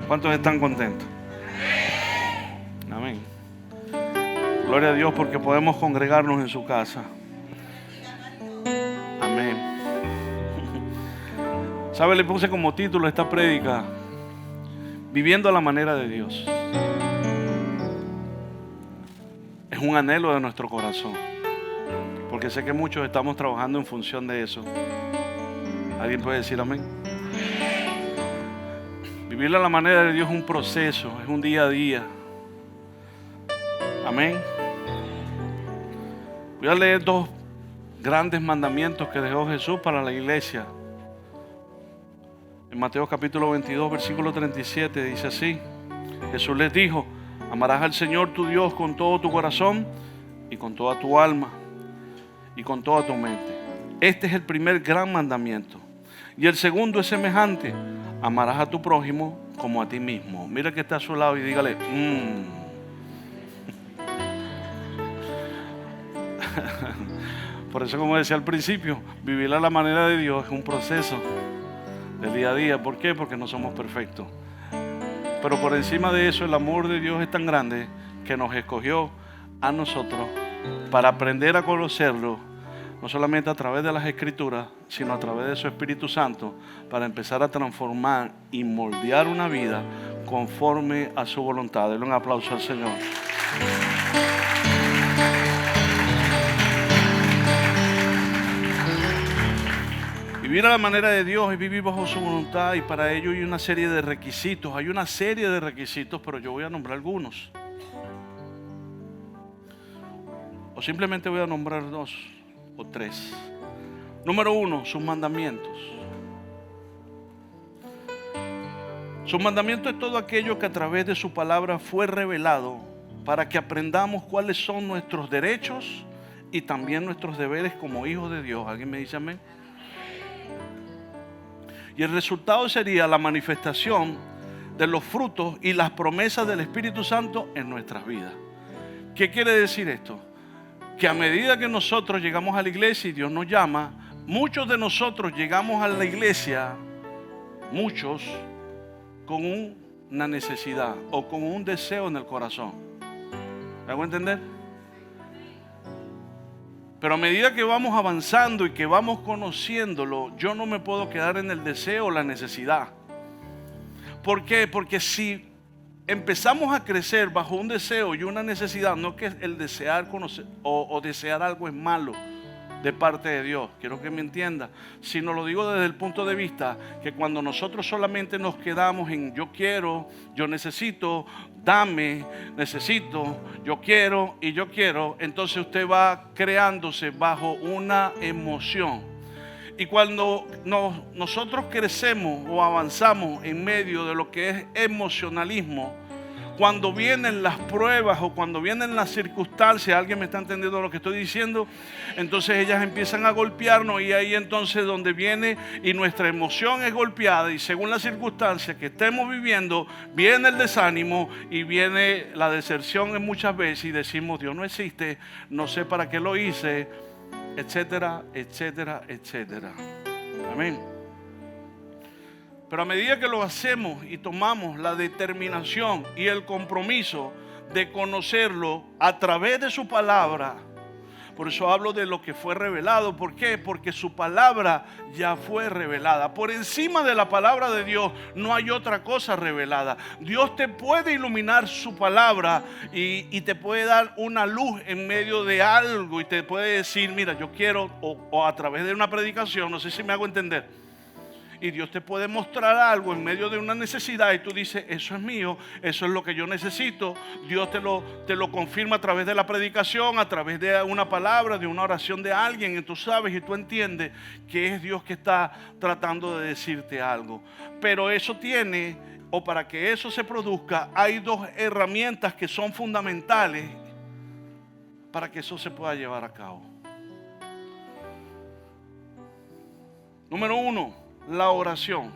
¿Cuántos están contentos? Amén. Gloria a Dios porque podemos congregarnos en su casa. Amén. ¿Sabe? Le puse como título a esta prédica: Viviendo a la manera de Dios. Es un anhelo de nuestro corazón, porque sé que muchos estamos trabajando en función de eso. ¿Alguien puede decir amén? Vivir a la manera de Dios es un proceso, es un día a día. Amén. Voy a leer dos grandes mandamientos que dejó Jesús para la iglesia. En Mateo capítulo 22, versículo 37 dice así: Jesús les dijo: amarás al Señor tu Dios con todo tu corazón y con toda tu alma y con toda tu mente. Este es el primer gran mandamiento. Y el segundo es semejante: amarás a tu prójimo como a ti mismo. Mira que está a su lado y dígale, Por eso, como decía al principio, vivir a la manera de Dios es un proceso del día a día. ¿Por qué? Porque no somos perfectos. Pero por encima de eso, el amor de Dios es tan grande que nos escogió a nosotros para aprender a conocerlo, no solamente a través de las Escrituras, sino a través de su Espíritu Santo, para empezar a transformar y moldear una vida conforme a su voluntad. Denle un aplauso al Señor. Vivir a la manera de Dios es vivir bajo su voluntad, y para ello hay una serie de requisitos. Hay una serie de requisitos, pero yo voy a nombrar algunos. O simplemente voy a nombrar dos o tres. Número uno, sus mandamientos. Sus mandamientos es todo aquello que a través de su palabra fue revelado para que aprendamos cuáles son nuestros derechos y también nuestros deberes como hijos de Dios. ¿Alguien me dice amén? Y el resultado sería la manifestación de los frutos y las promesas del Espíritu Santo en nuestras vidas. ¿Qué quiere decir esto? Que a medida que nosotros llegamos a la iglesia y Dios nos llama, muchos de nosotros llegamos a la iglesia, muchos, con una necesidad o con un deseo en el corazón. ¿Me hago entender? Pero a medida que vamos avanzando y que vamos conociéndolo, yo no me puedo quedar en el deseo o la necesidad. ¿Por qué? Porque si empezamos a crecer bajo un deseo y una necesidad, no que el desear conocer o desear algo es malo de parte de Dios, quiero que me entienda, sino lo digo desde el punto de vista que cuando nosotros solamente nos quedamos en yo quiero, yo necesito, dame, necesito, yo quiero y yo quiero, entonces usted va creándose bajo una emoción. Y cuando nosotros crecemos o avanzamos en medio de lo que es emocionalismo, cuando vienen las pruebas o cuando vienen las circunstancias, ¿alguien me está entendiendo lo que estoy diciendo? Entonces ellas empiezan a golpearnos, y ahí entonces donde viene y nuestra emoción es golpeada, y según las circunstancias que estemos viviendo, viene el desánimo y viene la deserción en muchas veces, y decimos Dios no existe, no sé para qué lo hice, etcétera, etcétera, etcétera. Amén. Pero a medida que lo hacemos y tomamos la determinación y el compromiso de conocerlo a través de su palabra, por eso hablo de lo que fue revelado. ¿Por qué? Porque su palabra ya fue revelada. Por encima de la palabra de Dios no hay otra cosa revelada. Dios te puede iluminar su palabra y te puede dar una luz en medio de algo, y te puede decir, mira, yo quiero, o a través de una predicación, no sé si me hago entender. Y Dios te puede mostrar algo en medio de una necesidad, y tú dices, eso es mío, eso es lo que yo necesito. Dios te lo confirma a través de la predicación, a través de una palabra, de una oración de alguien, y tú sabes y tú entiendes que es Dios que está tratando de decirte algo. Pero eso tiene, o para que eso se produzca, hay dos herramientas que son fundamentales para que eso se pueda llevar a cabo. Número uno, la oración.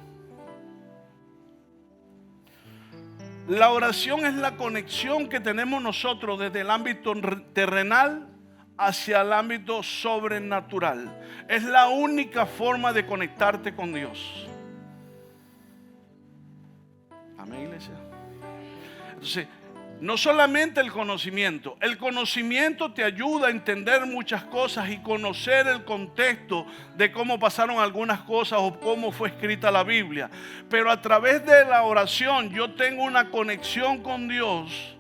La oración es la conexión que tenemos nosotros desde el ámbito terrenal hacia el ámbito sobrenatural. Es la única forma de conectarte con Dios. Amén, iglesia. Entonces, no solamente el conocimiento te ayuda a entender muchas cosas y conocer el contexto de cómo pasaron algunas cosas o cómo fue escrita la Biblia. Pero a través de la oración yo tengo una conexión con Dios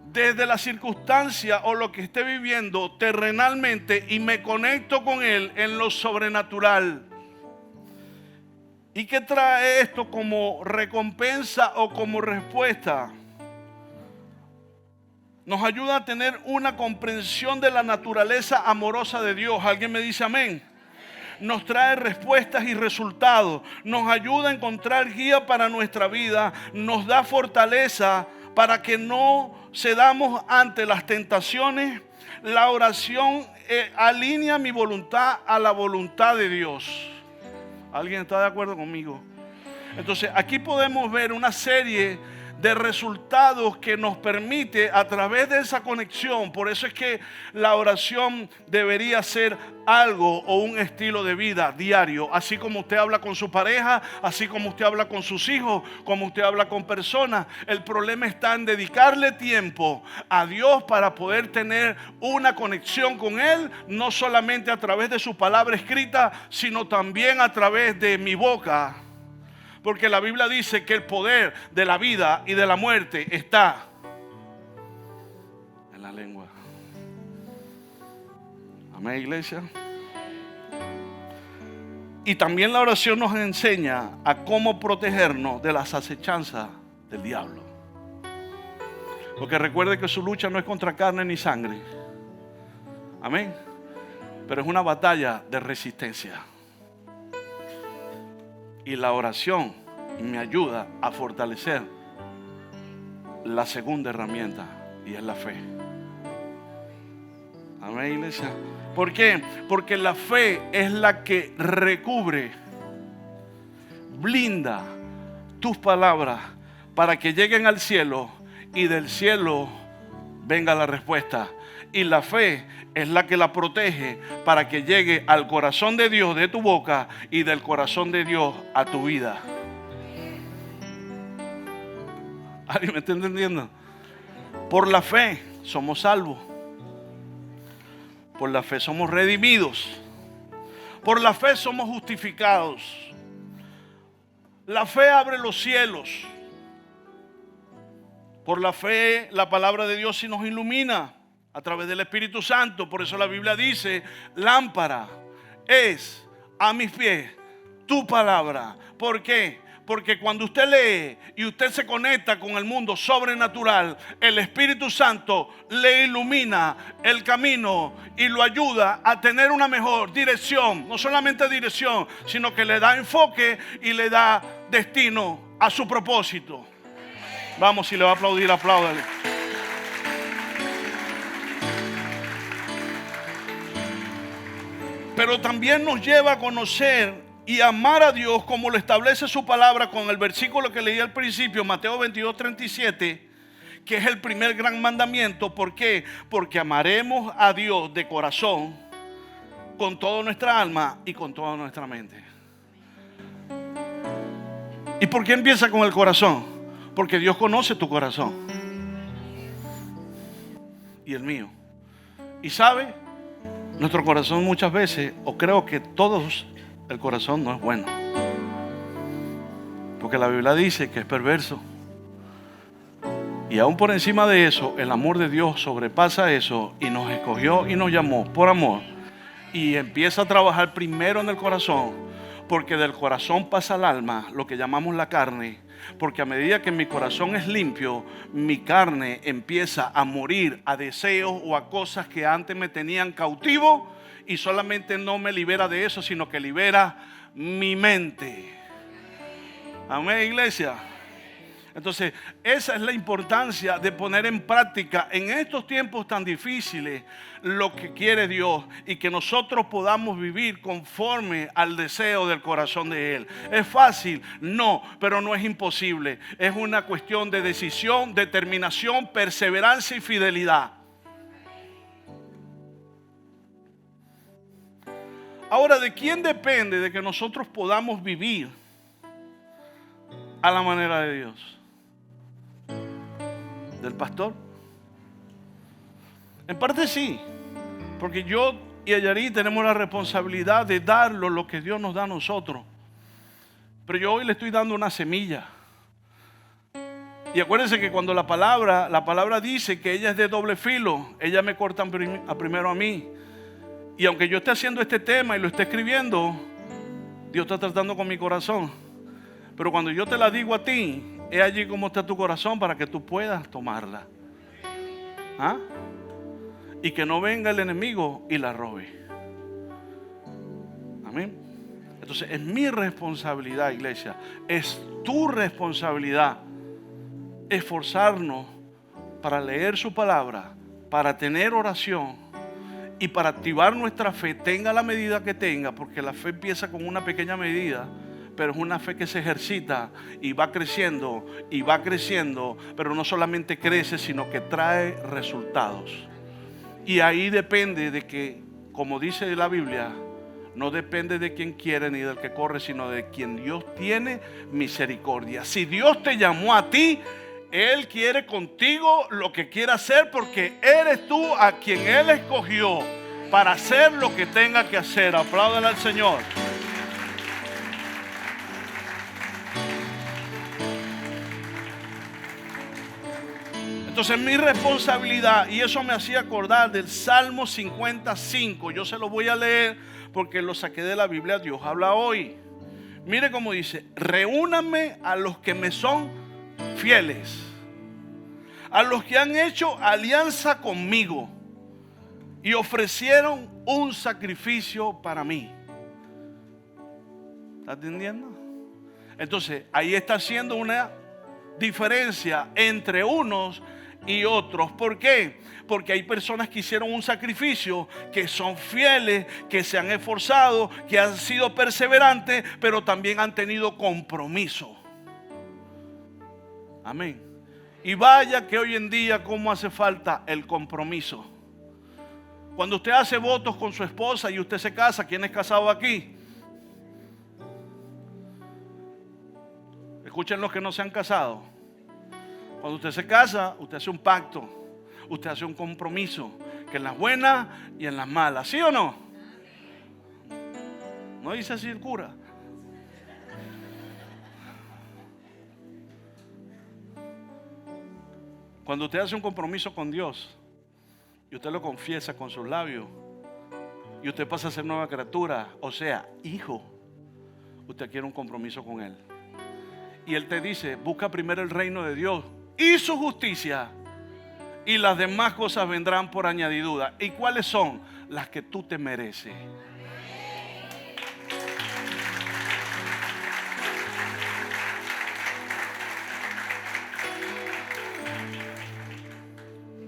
desde la circunstancia o lo que esté viviendo terrenalmente y me conecto con Él en lo sobrenatural. ¿Y qué trae esto como recompensa o como respuesta? Nos ayuda a tener una comprensión de la naturaleza amorosa de Dios. ¿Alguien me dice amén? Nos trae respuestas y resultados. Nos ayuda a encontrar guía para nuestra vida. Nos da fortaleza para que no cedamos ante las tentaciones. La oración alinea mi voluntad a la voluntad de Dios. ¿Alguien está de acuerdo conmigo? Entonces aquí podemos ver una serie de resultados que nos permite a través de esa conexión. Por eso es que la oración debería ser algo o un estilo de vida diario. Así como usted habla con su pareja, así como usted habla con sus hijos, como usted habla con personas. El problema está en dedicarle tiempo a Dios para poder tener una conexión con Él, no solamente a través de su palabra escrita, sino también a través de mi boca. Porque la Biblia dice que el poder de la vida y de la muerte está en la lengua. Amén, iglesia. Y también la oración nos enseña a cómo protegernos de las acechanzas del diablo. Porque recuerde que su lucha no es contra carne ni sangre. Amén. Pero es una batalla de resistencia. Y la oración me ayuda a fortalecer la segunda herramienta, y es la fe. Amén, iglesia. ¿Por qué? Porque la fe es la que recubre, blinda tus palabras para que lleguen al cielo y del cielo venga la respuesta. Y la fe es la que la protege para que llegue al corazón de Dios de tu boca y del corazón de Dios a tu vida. ¿Alguien me está entendiendo? Por la fe somos salvos. Por la fe somos redimidos. Por la fe somos justificados. La fe abre los cielos. Por la fe la palabra de Dios sí nos ilumina a través del Espíritu Santo. Por eso la Biblia dice: lámpara es a mis pies tu palabra. ¿Por qué? Porque cuando usted lee y usted se conecta con el mundo sobrenatural, el Espíritu Santo le ilumina el camino y lo ayuda a tener una mejor dirección. No solamente dirección, sino que le da enfoque y le da destino a su propósito. Vamos, si le va a aplaudir, apláudale. Pero también nos lleva a conocer y amar a Dios como lo establece su palabra con el versículo que leí al principio, Mateo 22:37, que es el primer gran mandamiento. ¿Por qué? Porque amaremos a Dios de corazón, con toda nuestra alma y con toda nuestra mente. ¿Y por qué empieza con el corazón? Porque Dios conoce tu corazón y el mío. Y sabe, nuestro corazón muchas veces, o creo que todos, el corazón no es bueno. Porque la Biblia dice que es perverso. Y aún por encima de eso, el amor de Dios sobrepasa eso y nos escogió y nos llamó por amor. Y empieza a trabajar primero en el corazón, porque del corazón pasa al alma, lo que llamamos la carne. Porque a medida que mi corazón es limpio, mi carne empieza a morir a deseos o a cosas que antes me tenían cautivo. Y solamente no me libera de eso, sino que libera mi mente. Amén, iglesia. Entonces, esa es la importancia de poner en práctica en estos tiempos tan difíciles lo que quiere Dios y que nosotros podamos vivir conforme al deseo del corazón de Él. ¿Es fácil? No, pero no es imposible. Es una cuestión de decisión, determinación, perseverancia y fidelidad. Ahora, ¿de quién depende de que nosotros podamos vivir a la manera de Dios. ¿Del pastor? En parte sí, porque yo y Ayarí tenemos la responsabilidad de dar lo que Dios nos da a nosotros. Pero yo hoy le estoy dando una semilla. Y acuérdense que cuando la palabra dice que ella es de doble filo, ella me corta primero a mí. Y aunque yo esté haciendo este tema y lo esté escribiendo, Dios está tratando con mi corazón. Pero cuando yo te la digo a ti, es allí como está tu corazón para que tú puedas tomarla. ¿Ah? Y que no venga el enemigo y la robe. Amén. Entonces es mi responsabilidad, iglesia. Es tu responsabilidad esforzarnos para leer su palabra, para tener oración y para activar nuestra fe, tenga la medida que tenga, porque la fe empieza con una pequeña medida, pero es una fe que se ejercita y va creciendo, pero no solamente crece, sino que trae resultados. Y ahí depende de que, como dice la Biblia, no depende de quien quiere ni del que corre, sino de quien Dios tiene misericordia. Si Dios te llamó a ti, Él quiere contigo lo que quiera hacer, porque eres tú a quien Él escogió para hacer lo que tenga que hacer. Apláudale al Señor. Entonces mi responsabilidad, y eso me hacía acordar del Salmo 55. Yo se lo voy a leer porque lo saqué de la Biblia. Dios habla hoy. Mire cómo dice: reúnanme a los que me son fieles, a los que han hecho alianza conmigo y ofrecieron un sacrificio para mí. ¿Está entendiendo? Entonces ahí está haciendo una diferencia entre unos y otros. ¿Por qué? Porque hay personas que hicieron un sacrificio, que son fieles, que se han esforzado, que han sido perseverantes, pero también han tenido compromiso. Amén. Y vaya que hoy en día cómo hace falta el compromiso. Cuando usted hace votos con su esposa y usted se casa, ¿quién es casado aquí? Escuchen los que no se han casado. Cuando usted se casa, usted hace un pacto, usted hace un compromiso, que en las buenas y en las malas, ¿sí o no? ¿No dice así el cura? Cuando usted hace un compromiso con Dios y usted lo confiesa con sus labios y usted pasa a ser nueva criatura, o sea, hijo, usted quiere un compromiso con Él. Y Él te dice: busca primero el reino de Dios y su justicia, y las demás cosas vendrán por añadidura. ¿Y cuáles son? Las que tú te mereces.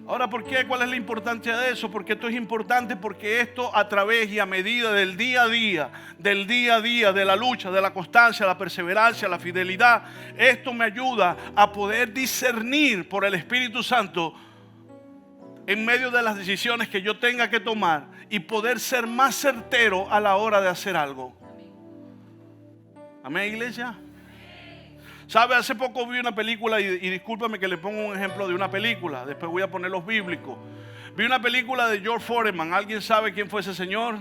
Ahora, ¿por qué? ¿Cuál es la importancia de eso? Porque esto es importante, porque esto a través y a medida del día a día, de la lucha, de la constancia, la perseverancia, la fidelidad, esto me ayuda a poder discernir por el Espíritu Santo en medio de las decisiones que yo tenga que tomar y poder ser más certero a la hora de hacer algo. Amén, iglesia. ¿Sabe? Hace poco vi una película y discúlpame que le pongo un ejemplo de una película. Después voy a poner los bíblicos. Vi una película de George Foreman. ¿Alguien sabe quién fue ese señor?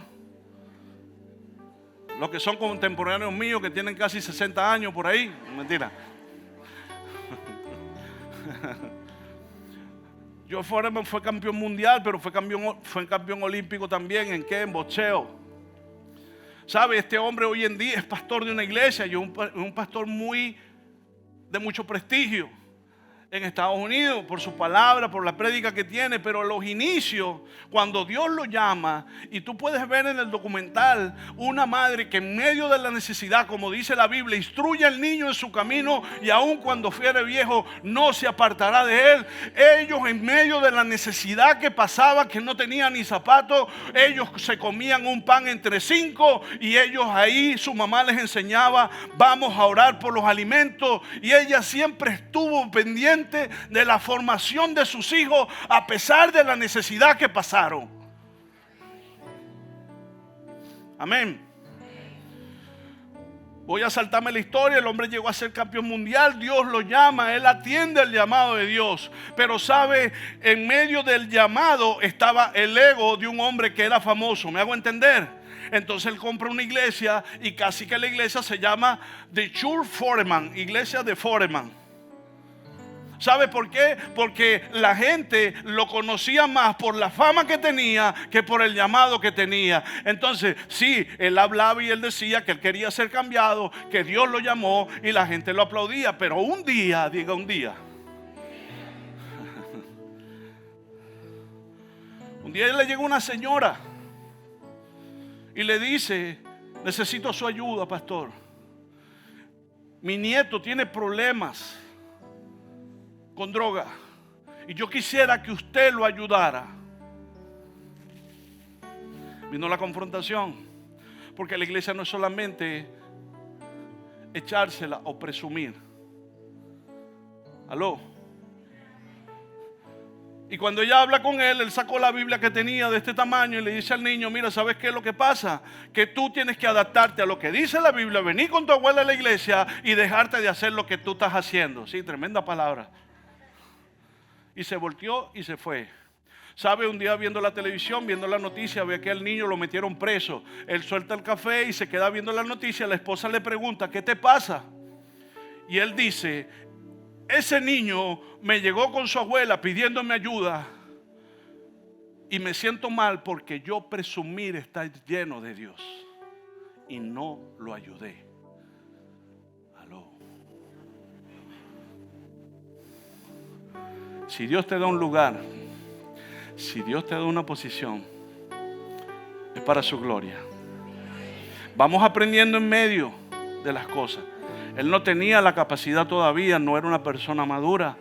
Los que son contemporáneos míos, que tienen casi 60 años por ahí. Mentira. George Foreman fue campeón mundial, pero fue campeón olímpico también. ¿En qué? En boxeo. ¿Sabe? Este hombre hoy en día es pastor de una iglesia y un pastor de mucho prestigio en Estados Unidos por su palabra, por la prédica que tiene. Pero a los inicios, cuando Dios lo llama, y tú puedes ver en el documental una madre que en medio de la necesidad, como dice la Biblia, instruye al niño en su camino y aun cuando fuere viejo no se apartará de él. Ellos en medio de la necesidad que pasaba, que no tenían ni zapatos, ellos se comían un pan entre 5 y ellos ahí, su mamá les enseñaba: vamos a orar por los alimentos, y ella siempre estuvo pendiente de la formación de sus hijos a pesar de la necesidad que pasaron. Amén. Voy a saltarme la historia. El hombre llegó a ser campeón mundial. Dios lo llama, él atiende el llamado de Dios. Pero sabe, en medio del llamado estaba el ego de un hombre que era famoso. ¿Me hago entender? Entonces él compra una iglesia y casi que la iglesia se llama The Church Foreman, iglesia de Foreman. ¿Sabe por qué? Porque la gente lo conocía más por la fama que tenía que por el llamado que tenía. Entonces, sí, él hablaba y él decía que él quería ser cambiado, que Dios lo llamó y la gente lo aplaudía. Pero un día, diga un día. Un día le llegó una señora y le dice: necesito su ayuda, pastor. Mi nieto tiene problemas con droga y yo quisiera que usted lo ayudara. Vino la confrontación, porque la iglesia no es solamente echársela o presumir. Aló. Y cuando ella habla con él, él sacó la Biblia que tenía de este tamaño y le dice al niño: mira, ¿sabes qué es lo que pasa? Que tú tienes que adaptarte a lo que dice la Biblia, venir con tu abuela a la iglesia y dejarte de hacer lo que tú estás haciendo. Sí, tremenda palabra. Y se volteó y se fue. ¿Sabe? Un día viendo la televisión, viendo la noticia, ve que al niño lo metieron preso. Él suelta el café y se queda viendo la noticia. La esposa le pregunta: ¿qué te pasa? Y él dice: ese niño me llegó con su abuela pidiéndome ayuda y me siento mal porque yo presumir estar lleno de Dios y no lo ayudé. Aló. Si Dios te da un lugar, si Dios te da una posición, es para su gloria. Vamos aprendiendo en medio de las cosas. Él no tenía la capacidad todavía, no era una persona madura,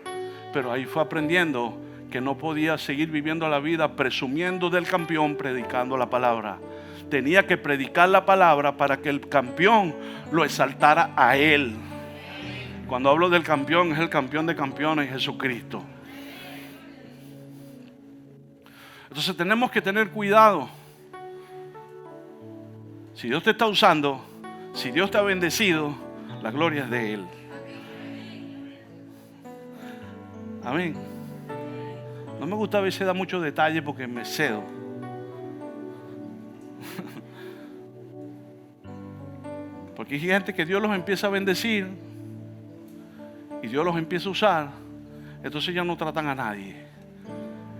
pero ahí fue aprendiendo que no podía seguir viviendo la vida presumiendo del campeón, predicando la palabra. Tenía que predicar la palabra para que el campeón lo exaltara a él. Cuando hablo del campeón, es el campeón de campeones, Jesucristo. Entonces tenemos que tener cuidado. Si Dios te está usando, si Dios te ha bendecido, la gloria es de Él. Amén. No me gusta a veces dar muchos detalles porque me cedo. Porque hay gente que Dios los empieza a bendecir y Dios los empieza a usar. Entonces ya no tratan a nadie.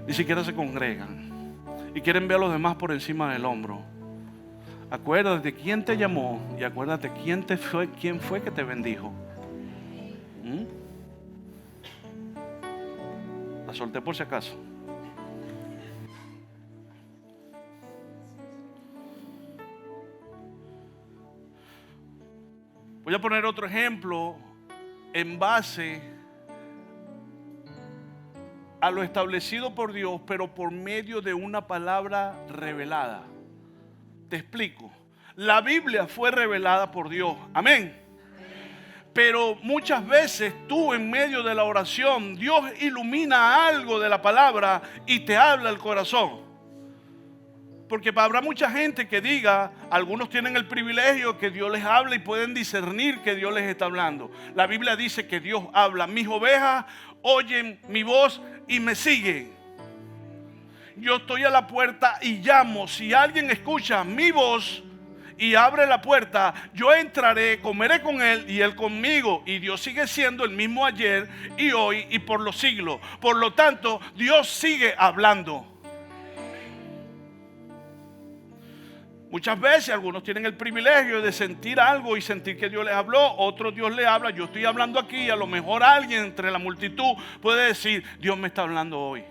Ni siquiera se congregan y quieren ver a los demás por encima del hombro. Acuérdate quién te llamó y acuérdate quién fue que te bendijo. La solté por si acaso. Voy a poner otro ejemplo en base a lo establecido por Dios, pero por medio de una palabra revelada. Te explico. La Biblia fue revelada por Dios. Amén. Pero muchas veces tú en medio de la oración, Dios ilumina algo de la palabra y te habla el corazón. Porque habrá mucha gente que diga, algunos tienen el privilegio que Dios les habla y pueden discernir que Dios les está hablando. La Biblia dice que Dios habla: mis ovejas oyen mi voz y me siguen. Yo estoy a la puerta y llamo. Si alguien escucha mi voz y abre la puerta, yo entraré, comeré con él y él conmigo. Y Dios sigue siendo el mismo ayer y hoy y por los siglos. Por lo tanto, Dios sigue hablando. Muchas veces algunos tienen el privilegio de sentir algo y sentir que Dios les habló, otros Dios les habla. Yo estoy hablando aquí y a lo mejor alguien entre la multitud puede decir: Dios me está hablando hoy.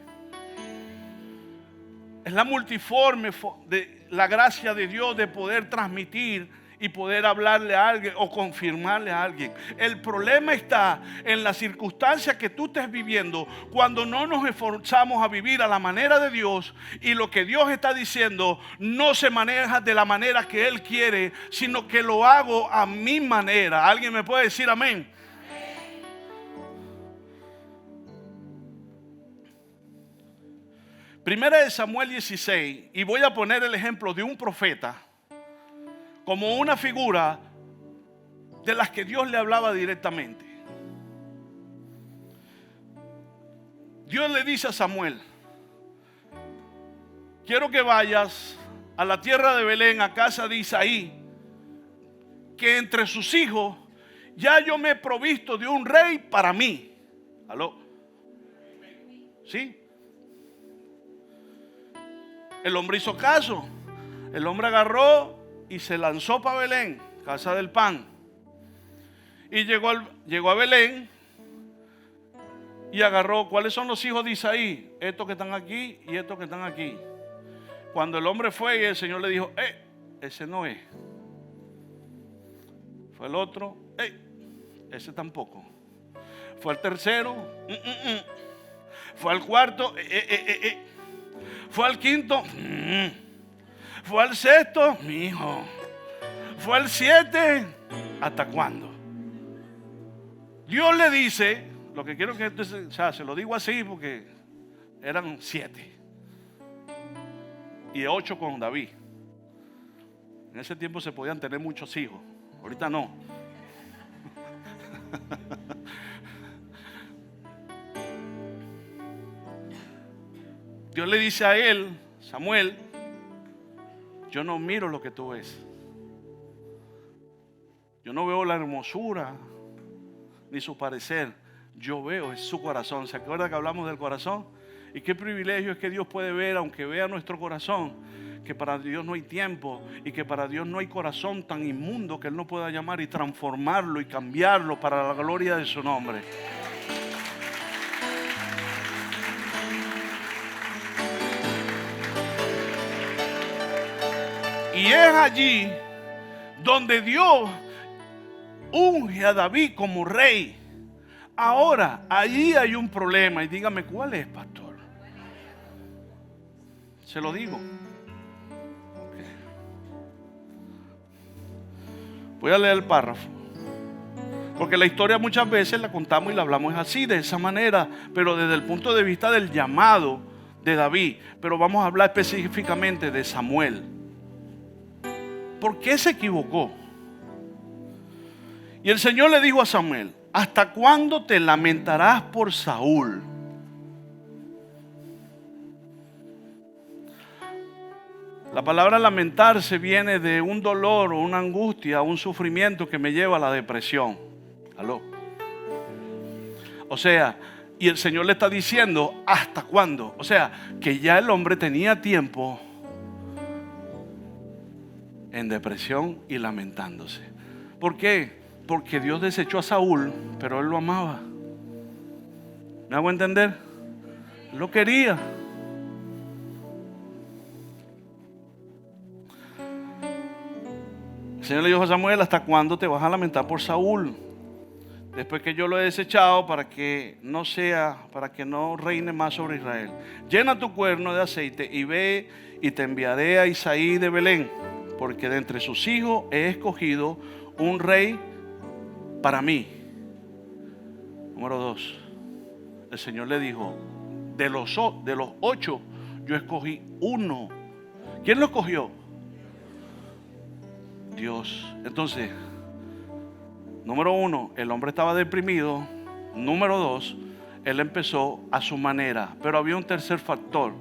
Es la multiforme de la gracia de Dios de poder transmitir y poder hablarle a alguien o confirmarle a alguien. El problema está en la circunstancia que tú estés viviendo cuando no nos esforzamos a vivir a la manera de Dios y lo que Dios está diciendo no se maneja de la manera que Él quiere, sino que lo hago a mi manera. ¿Alguien me puede decir amén? Primera de Samuel 16, y voy a poner el ejemplo de un profeta como una figura de las que Dios le hablaba directamente. Dios le dice a Samuel: quiero que vayas a la tierra de Belén, a casa de Isaí, que entre sus hijos ya yo me he provisto de un rey para mí. ¿Aló? ¿Sí? El hombre hizo caso. El hombre agarró y se lanzó para Belén, casa del pan. Y llegó a Belén y agarró. ¿Cuáles son los hijos de Isaí? Estos que están aquí y estos que están aquí. Cuando el hombre fue y el Señor le dijo: ese no es. Fue el otro: ese tampoco. Fue el tercero: Fue al cuarto: Fue al quinto: Fue al sexto: mi hijo. Fue al 7: ¿hasta cuándo? Dios le dice, lo que quiero que se lo digo así porque eran 7 y 8 con David. En ese tiempo se podían tener muchos hijos, ahorita no. Dios le dice a él: Samuel, yo no miro lo que tú ves. Yo no veo la hermosura ni su parecer. Yo veo es su corazón. ¿Se acuerda que hablamos del corazón? Y qué privilegio es que Dios puede ver, aunque vea nuestro corazón, que para Dios no hay tiempo y que para Dios no hay corazón tan inmundo que Él no pueda llamar y transformarlo y cambiarlo para la gloria de su nombre. Y es allí donde Dios unge a David como rey. Ahora, allí hay un problema. Y dígame, ¿cuál es, pastor? Se lo digo. Okay. Voy a leer el párrafo. Porque la historia muchas veces la contamos y la hablamos así, de esa manera, pero desde el punto de vista del llamado de David. Pero vamos a hablar específicamente de Samuel. ¿Por qué se equivocó? Y el Señor le dijo a Samuel: ¿hasta cuándo te lamentarás por Saúl? La palabra lamentarse viene de un dolor o una angustia, un sufrimiento que me lleva a la depresión. ¿Aló? O sea, y el Señor le está diciendo: ¿hasta cuándo? O sea, que ya el hombre tenía tiempo en depresión y lamentándose. ¿Por qué? Porque Dios desechó a Saúl, pero Él lo amaba. ¿Me hago entender? Él lo quería. El Señor le dijo a Samuel: ¿hasta cuándo te vas a lamentar por Saúl? Después que yo lo he desechado para que no reine más sobre Israel. Llena tu cuerno de aceite y ve, y te enviaré a Isaí de Belén, porque de entre sus hijos he escogido un rey para mí. Número 2. El Señor le dijo: de los 8 yo escogí uno. ¿Quién lo escogió? Dios. Entonces, número 1, el hombre estaba deprimido. Número 2, él empezó a su manera. Pero había un tercer factor.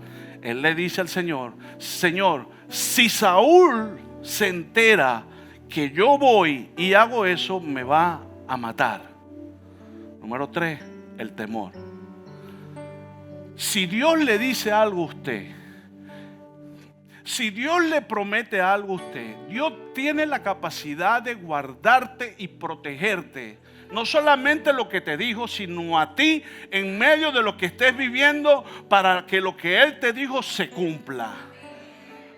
Él le dice al Señor: Señor, si Saúl se entera que yo voy y hago eso, me va a matar. Número 3, el temor. Si Dios le dice algo a usted, si Dios le promete algo a usted, Dios tiene la capacidad de guardarte y protegerte. No solamente lo que te dijo, sino a ti en medio de lo que estés viviendo, para que lo que Él te dijo se cumpla.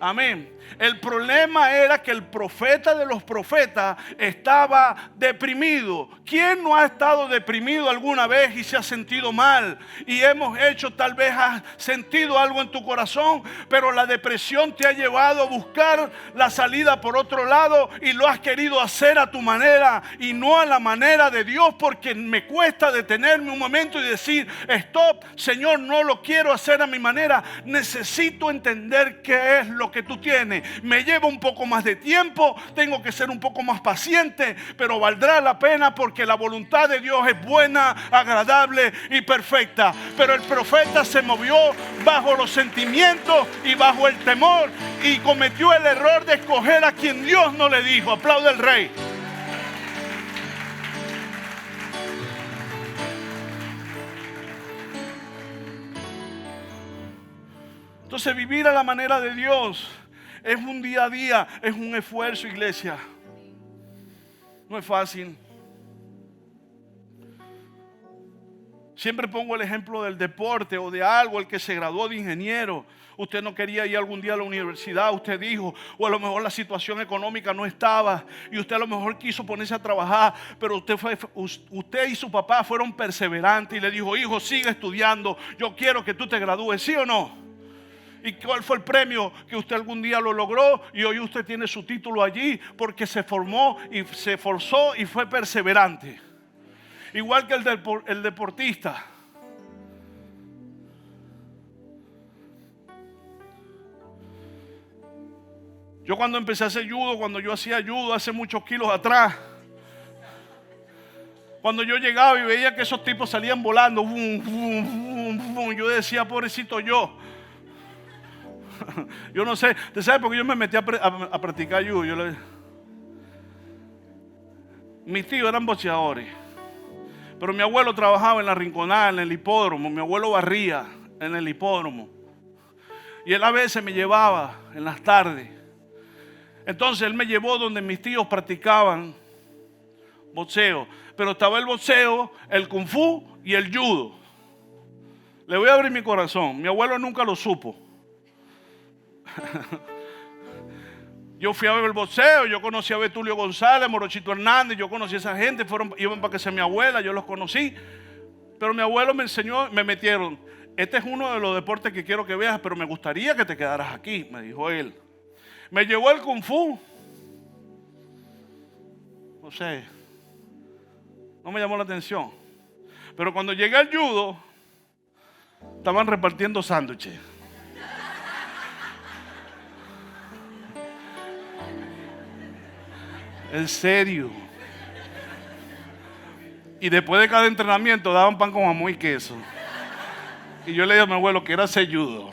Amén. El problema era que el profeta de los profetas estaba deprimido. ¿Quién no ha estado deprimido alguna vez y se ha sentido mal? Y hemos hecho, tal vez has sentido algo en tu corazón, pero la depresión te ha llevado a buscar la salida por otro lado y lo has querido hacer a tu manera y no a la manera de Dios, porque me cuesta detenerme un momento y decir: stop, Señor, no lo quiero hacer a mi manera. Necesito entender qué es lo que tú tienes. perdone, me lleva un poco más de tiempo, tengo que ser un poco más paciente, pero valdrá la pena porque la voluntad de Dios es buena, agradable y perfecta. Pero el profeta se movió bajo los sentimientos y bajo el temor y cometió el error de escoger a quien Dios no le dijo. Aplaude al rey. Entonces vivir a la manera de Dios es un día a día, es un esfuerzo, iglesia. No es fácil. Siempre pongo el ejemplo del deporte o de algo, el que se graduó de ingeniero. Usted no quería ir algún día a la universidad, usted dijo, o a lo mejor la situación económica no estaba y usted a lo mejor quiso ponerse a trabajar, pero usted y su papá fueron perseverantes y le dijo, hijo, sigue estudiando, yo quiero que tú te gradúes, ¿sí o no? ¿Y cuál fue el premio? Que usted algún día lo logró y hoy usted tiene su título allí porque se formó y se esforzó y fue perseverante. Igual que el deportista. Yo cuando empecé a hacer judo, cuando yo hacía judo hace muchos kilos atrás, cuando yo llegaba y veía que esos tipos salían volando, yo decía, pobrecito yo. Yo no sé, ¿te sabes por qué yo me metí a practicar judo? Mis tíos eran boxeadores, pero mi abuelo trabajaba en la Rinconada, en el hipódromo. Mi abuelo barría en el hipódromo y él a veces me llevaba en las tardes. Entonces él me llevó donde mis tíos practicaban boxeo, pero estaba el boxeo, el kung fu y el judo. Le voy a abrir mi corazón, mi abuelo nunca lo supo. Yo fui a ver el boxeo, yo conocí a Betulio González, Morochito Hernández, yo conocí a esa gente, iban para que sea mi abuela, yo los conocí, pero mi abuelo me enseñó, me metieron, este es uno de los deportes que quiero que veas, pero me gustaría que te quedaras aquí, me dijo él. Me llevó el kung fu, no sé, no me llamó la atención, pero cuando llegué al judo, estaban repartiendo sándwiches. En serio. Y después de cada entrenamiento daban pan con jamón y queso. Y yo le dije a mi abuelo que era hacer judo.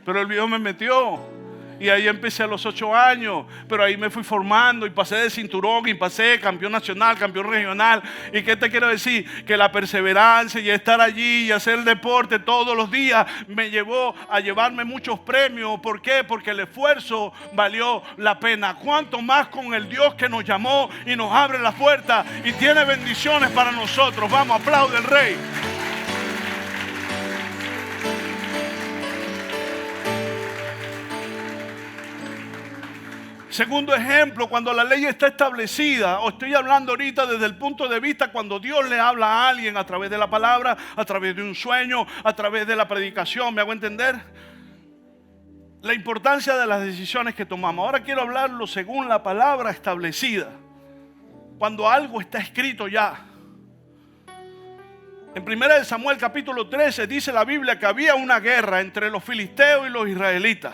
Pero el viejo me metió. Y ahí empecé a los 8 años, pero ahí me fui formando y pasé de cinturón y pasé campeón nacional, campeón regional. ¿Y qué te quiero decir? Que la perseverancia y estar allí y hacer el deporte todos los días me llevó a llevarme muchos premios. ¿Por qué? Porque el esfuerzo valió la pena. ¿Cuánto más con el Dios que nos llamó y nos abre la puerta y tiene bendiciones para nosotros? Vamos, aplaude al Rey. Segundo ejemplo, cuando la ley está establecida, o estoy hablando ahorita desde el punto de vista cuando Dios le habla a alguien a través de la palabra, a través de un sueño, a través de la predicación, ¿me hago entender? La importancia de las decisiones que tomamos. Ahora quiero hablarlo según la palabra establecida. Cuando algo está escrito ya. En 1 Samuel capítulo 13 dice la Biblia que había una guerra entre los filisteos y los israelitas.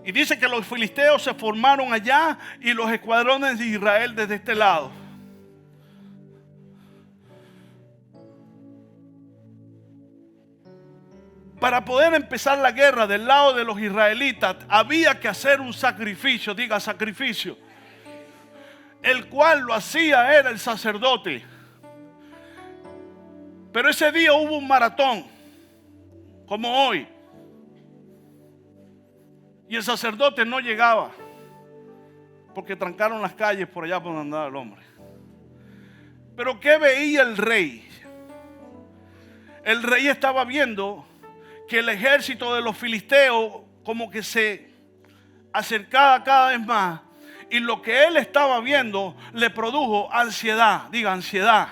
Y dice que los filisteos se formaron allá y los escuadrones de Israel desde este lado. Para poder empezar la guerra del lado de los israelitas había que hacer un sacrificio, diga sacrificio. El cual lo hacía era el sacerdote. Pero ese día hubo un maratón, como hoy. Y el sacerdote no llegaba, porque trancaron las calles por allá por donde andaba el hombre. Pero ¿qué veía el rey? El rey estaba viendo que el ejército de los filisteos como que se acercaba cada vez más. Y lo que él estaba viendo le produjo ansiedad, diga ansiedad,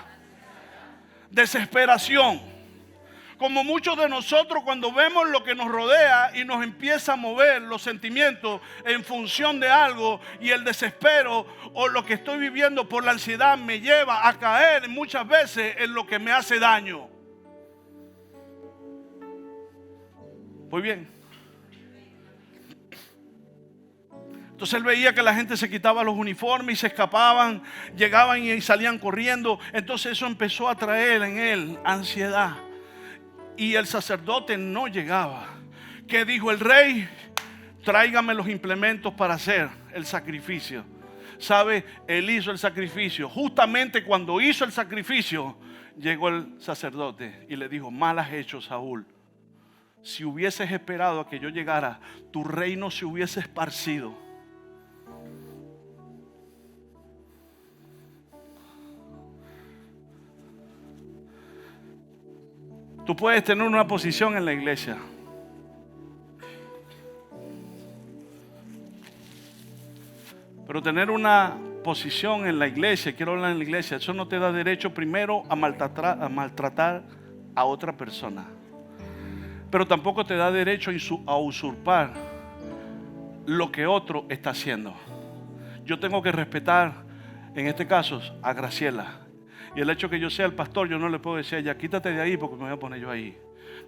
desesperación. Como muchos de nosotros cuando vemos lo que nos rodea y nos empieza a mover los sentimientos en función de algo y el desespero o lo que estoy viviendo por la ansiedad me lleva a caer muchas veces en lo que me hace daño. Muy bien. Entonces él veía que la gente se quitaba los uniformes y se escapaban, llegaban y salían corriendo. Entonces eso empezó a traer en él ansiedad. Y el sacerdote no llegaba. ¿Qué dijo el rey? Tráigame los implementos para hacer el sacrificio. ¿Sabe? Él hizo el sacrificio. Justamente cuando hizo el sacrificio, llegó el sacerdote y le dijo: mal has hecho, Saúl. Si hubieses esperado a que yo llegara, tu reino se hubiese esparcido. Tú puedes tener una posición en la iglesia, pero tener una posición en la iglesia, quiero hablar en la iglesia, eso no te da derecho primero a maltratar a otra persona. Pero tampoco te da derecho a usurpar lo que otro está haciendo. Yo tengo que respetar, en este caso, a Graciela. Y el hecho que yo sea el pastor, yo no le puedo decir a ella: quítate de ahí porque me voy a poner yo ahí.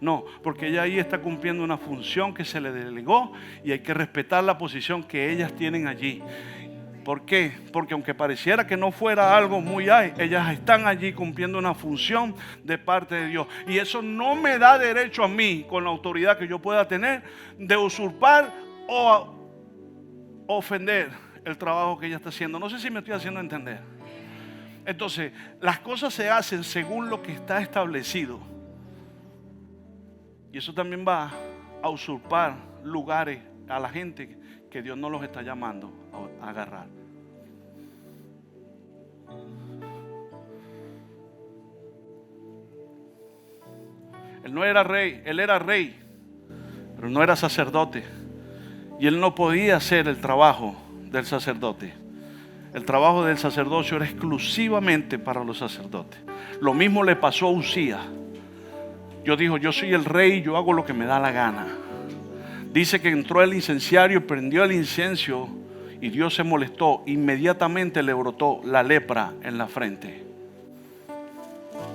No, porque ella ahí está cumpliendo una función que se le delegó y hay que respetar la posición que ellas tienen allí. ¿Por qué? Porque aunque pareciera que no fuera algo muy ellas están allí cumpliendo una función de parte de Dios. Y eso no me da derecho a mí, con la autoridad que yo pueda tener, de usurpar o ofender el trabajo que ella está haciendo. No sé si me estoy haciendo entender. Entonces, las cosas se hacen según lo que está establecido. Y eso también va a usurpar lugares a la gente que Dios no los está llamando a agarrar. Él no era rey, él era rey, pero no era sacerdote. Y él no podía hacer el trabajo del sacerdote. El trabajo del sacerdocio era exclusivamente para los sacerdotes. Lo mismo le pasó a Uzías. Dios dijo: yo soy el rey, yo hago lo que me da la gana. Dice que entró el incenciario, prendió el incienso y Dios se molestó. Inmediatamente le brotó la lepra en la frente.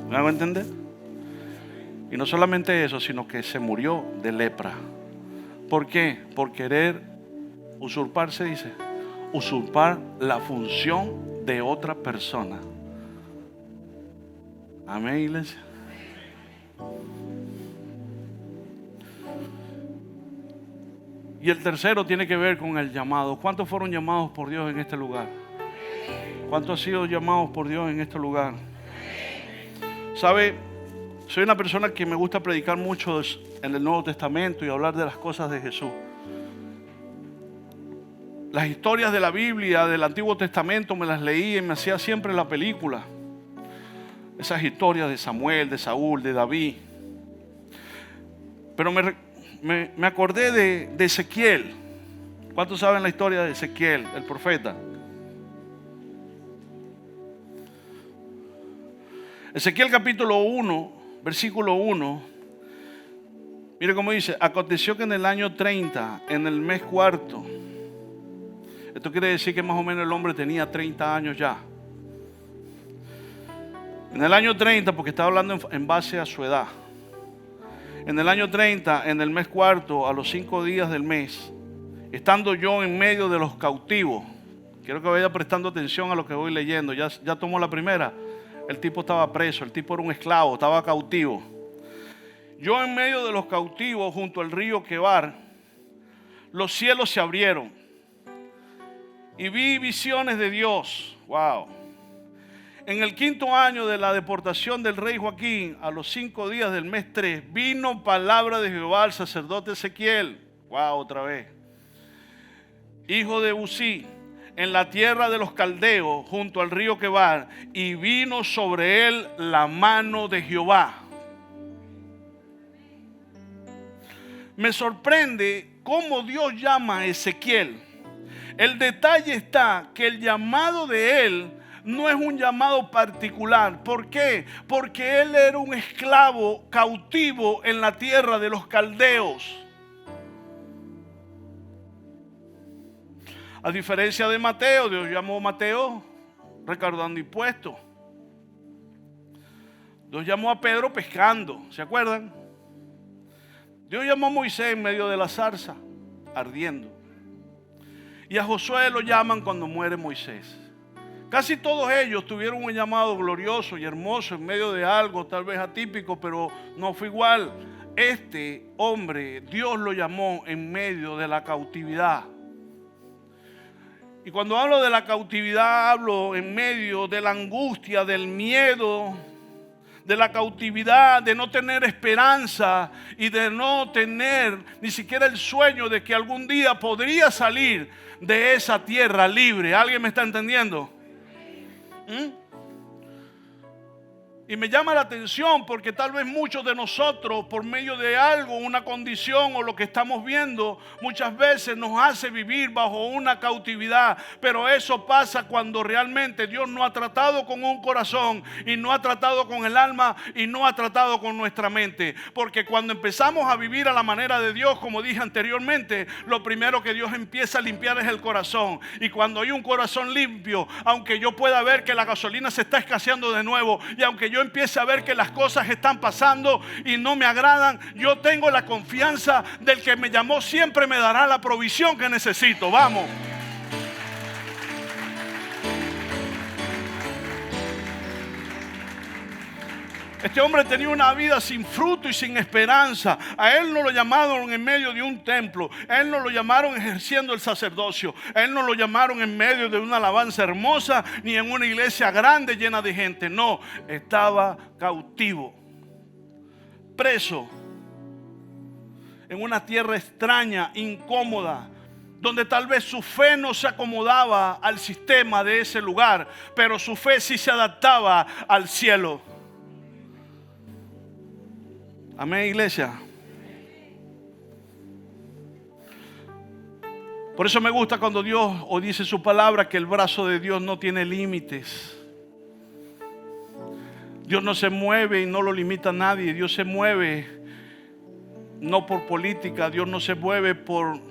¿Me hago entender? Y no solamente eso, sino que se murió de lepra. ¿Por qué? Por querer usurpar, se dice, usurpar la función de otra persona. Amén, iglesia. Y el tercero tiene que ver con el llamado. ¿Cuántos fueron llamados por Dios en este lugar? ¿Cuántos han sido llamados por Dios en este lugar? ¿Sabe? Soy una persona que me gusta predicar mucho en el Nuevo Testamento y hablar de las cosas de Jesús. Las historias de la Biblia, del Antiguo Testamento, me las leí y me hacía siempre la película. Esas historias de Samuel, de Saúl, de David. Pero me acordé de Ezequiel. ¿Cuántos saben la historia de Ezequiel, el profeta? Ezequiel capítulo 1, versículo 1. Mire cómo dice: aconteció que en el año 30, en el mes cuarto. Esto quiere decir que más o menos el hombre tenía 30 años ya. En el año 30, porque está hablando en base a su edad. En el año 30, en el mes cuarto, a los 5 días del mes, estando yo en medio de los cautivos. Quiero que vaya prestando atención a lo que voy leyendo. Ya tomó la primera. El tipo estaba preso, el tipo era un esclavo, estaba cautivo. Yo en medio de los cautivos, junto al río Quebar, los cielos se abrieron y vi visiones de Dios. Wow. En el 5.º año de la deportación del rey Joaquín, a los 5 días del mes 3, vino palabra de Jehová al sacerdote Ezequiel. Wow, otra vez. Hijo de Busí, en la tierra de los caldeos, junto al río Quebar, y vino sobre él la mano de Jehová. Me sorprende cómo Dios llama a Ezequiel. El detalle está que el llamado de él no es un llamado particular. ¿Por qué? Porque él era un esclavo cautivo en la tierra de los caldeos. A diferencia de Mateo, Dios llamó a Mateo recaudando impuestos. Dios llamó a Pedro pescando, ¿se acuerdan? Dios llamó a Moisés en medio de la zarza, ardiendo. Y a Josué lo llaman cuando muere Moisés. Casi todos ellos tuvieron un llamado glorioso y hermoso en medio de algo tal vez atípico, pero no fue igual. Este hombre, Dios lo llamó en medio de la cautividad. Y cuando hablo de la cautividad, hablo en medio de la angustia, del miedo, de la cautividad, de no tener esperanza y de no tener ni siquiera el sueño de que algún día podría salir de esa tierra libre. ¿Alguien me está entendiendo? Y me llama la atención porque tal vez muchos de nosotros, por medio de algo, una condición o lo que estamos viendo, muchas veces nos hace vivir bajo una cautividad. Pero eso pasa cuando realmente Dios no ha tratado con un corazón y no ha tratado con el alma y no ha tratado con nuestra mente. Porque cuando empezamos a vivir a la manera de Dios, como dije anteriormente, lo primero que Dios empieza a limpiar es el corazón. Y cuando hay un corazón limpio, aunque yo pueda ver que la gasolina se está escaseando de nuevo, y aunque yo empiece a ver que las cosas están pasando y no me agradan, yo tengo la confianza del que me llamó, siempre me dará la provisión que necesito. Vamos. Este hombre tenía una vida sin fruto y sin esperanza. A él no lo llamaron en medio de un templo. A él no lo llamaron ejerciendo el sacerdocio. A él no lo llamaron en medio de una alabanza hermosa, ni en una iglesia grande llena de gente. No, estaba cautivo, preso, en una tierra extraña, incómoda, donde tal vez su fe no se acomodaba al sistema de ese lugar, pero su fe sí se adaptaba al cielo. Amén, iglesia. Por eso me gusta cuando Dios o dice su palabra que el brazo de Dios no tiene límites. Dios no se mueve y no lo limita a nadie. Dios se mueve no por política. Dios no se mueve por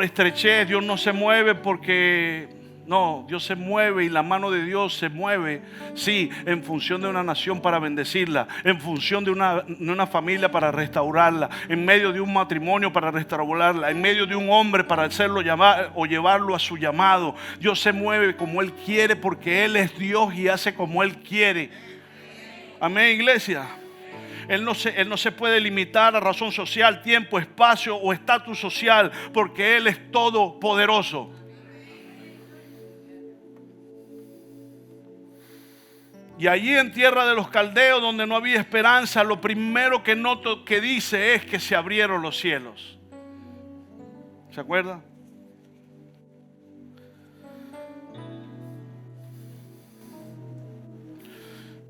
estrechez. Dios no se mueve porque... No, Dios se mueve y la mano de Dios se mueve, sí, en función de una nación para bendecirla, en función de una familia para restaurarla, en medio de un matrimonio para restaurarla, en medio de un hombre para hacerlo llamar o llevarlo a su llamado. Dios se mueve como Él quiere porque Él es Dios y hace como Él quiere. Amén, iglesia. Él no se puede limitar a razón social, tiempo, espacio o estatus social, porque Él es todopoderoso. Y allí en tierra de los caldeos, donde no había esperanza, lo primero que noto que dice es que se abrieron los cielos. ¿Se acuerda?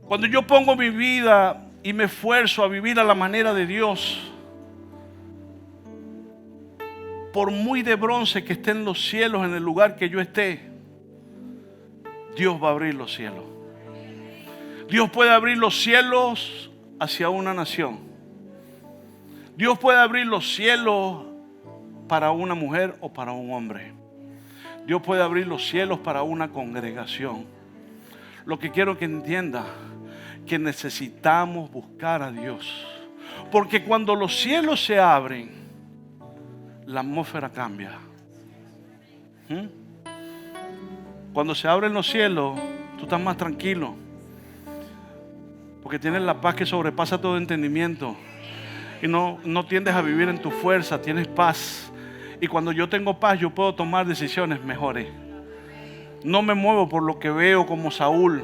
Cuando yo pongo mi vida y me esfuerzo a vivir a la manera de Dios, por muy de bronce que estén los cielos en el lugar que yo esté, Dios va a abrir los cielos. Dios puede abrir los cielos hacia una nación. Dios puede abrir los cielos para una mujer o para un hombre. Dios puede abrir los cielos para una congregación. Lo que quiero que entienda, que necesitamos buscar a Dios. Porque cuando los cielos se abren, la atmósfera cambia. Cuando se abren los cielos, tú estás más tranquilo. Porque tienes la paz que sobrepasa todo entendimiento. Y no tiendes a vivir en tu fuerza, tienes paz. Y cuando yo tengo paz, yo puedo tomar decisiones mejores. No me muevo por lo que veo como Saúl.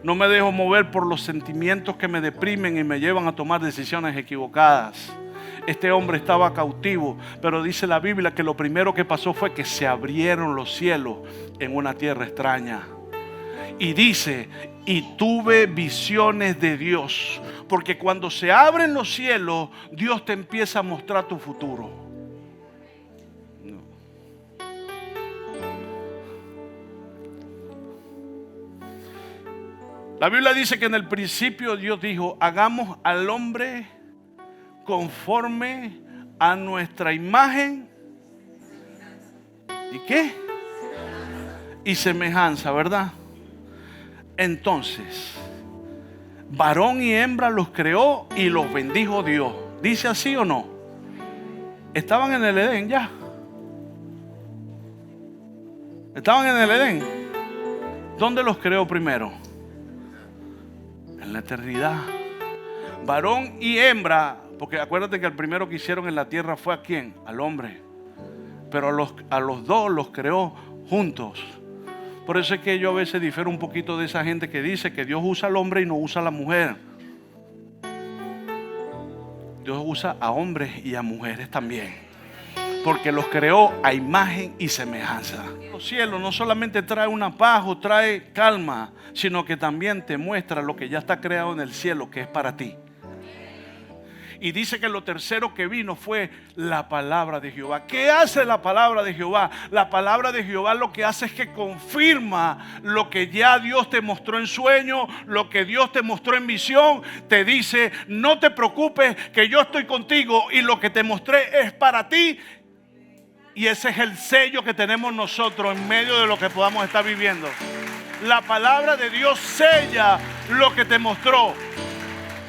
No me dejo mover por los sentimientos que me deprimen y me llevan a tomar decisiones equivocadas. Este hombre estaba cautivo, pero dice la Biblia que lo primero que pasó fue que se abrieron los cielos en una tierra extraña. Y dice, y tuve visiones de Dios. Porque cuando se abren los cielos, Dios te empieza a mostrar tu futuro. La Biblia dice que en el principio Dios dijo, hagamos al hombre conforme a nuestra imagen. ¿Y qué? Y semejanza, ¿verdad? Entonces, Varón y hembra los creó y los bendijo Dios. ¿Dice así o no? Estaban en el Edén ya. Estaban en el Edén. ¿Dónde los creó primero? En la eternidad. Varón y hembra, porque acuérdate que el primero que hicieron en la tierra fue ¿a quién? Al hombre. Pero a los dos los creó juntos. Por eso es que yo a veces difiero un poquito de esa gente que dice que Dios usa al hombre y no usa a la mujer. Dios usa a hombres y a mujeres también, porque los creó a imagen y semejanza. Los cielos no solamente trae una paz o trae calma, sino que también te muestra lo que ya está creado en el cielo, que es para ti. Y dice que lo tercero que vino fue la palabra de Jehová. ¿Qué hace la palabra de Jehová? La palabra de Jehová lo que hace es que confirma lo que ya Dios te mostró en sueño, lo que Dios te mostró en visión. Te dice, no te preocupes, que yo estoy contigo y lo que te mostré es para ti. Y ese es el sello que tenemos nosotros en medio de lo que podamos estar viviendo. La palabra de Dios sella lo que te mostró.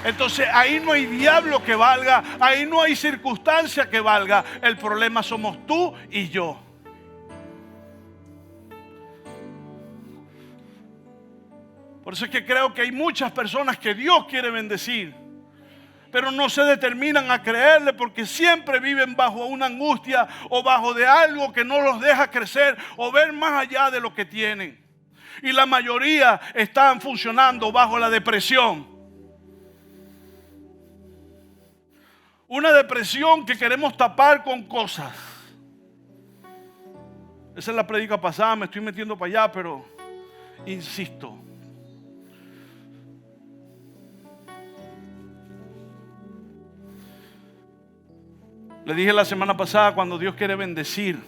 Entonces ahí no hay diablo que valga, ahí no hay circunstancia que valga. El problema somos tú y yo. Por eso es que creo que hay muchas personas que Dios quiere bendecir, pero no se determinan a creerle porque siempre viven bajo una angustia o bajo de algo que no los deja crecer o ver más allá de lo que tienen. Y la mayoría están funcionando bajo la depresión. Una depresión que queremos tapar con cosas. Esa es la prédica pasada, me estoy metiendo para allá, pero insisto. Le dije la semana pasada, cuando Dios quiere bendecir,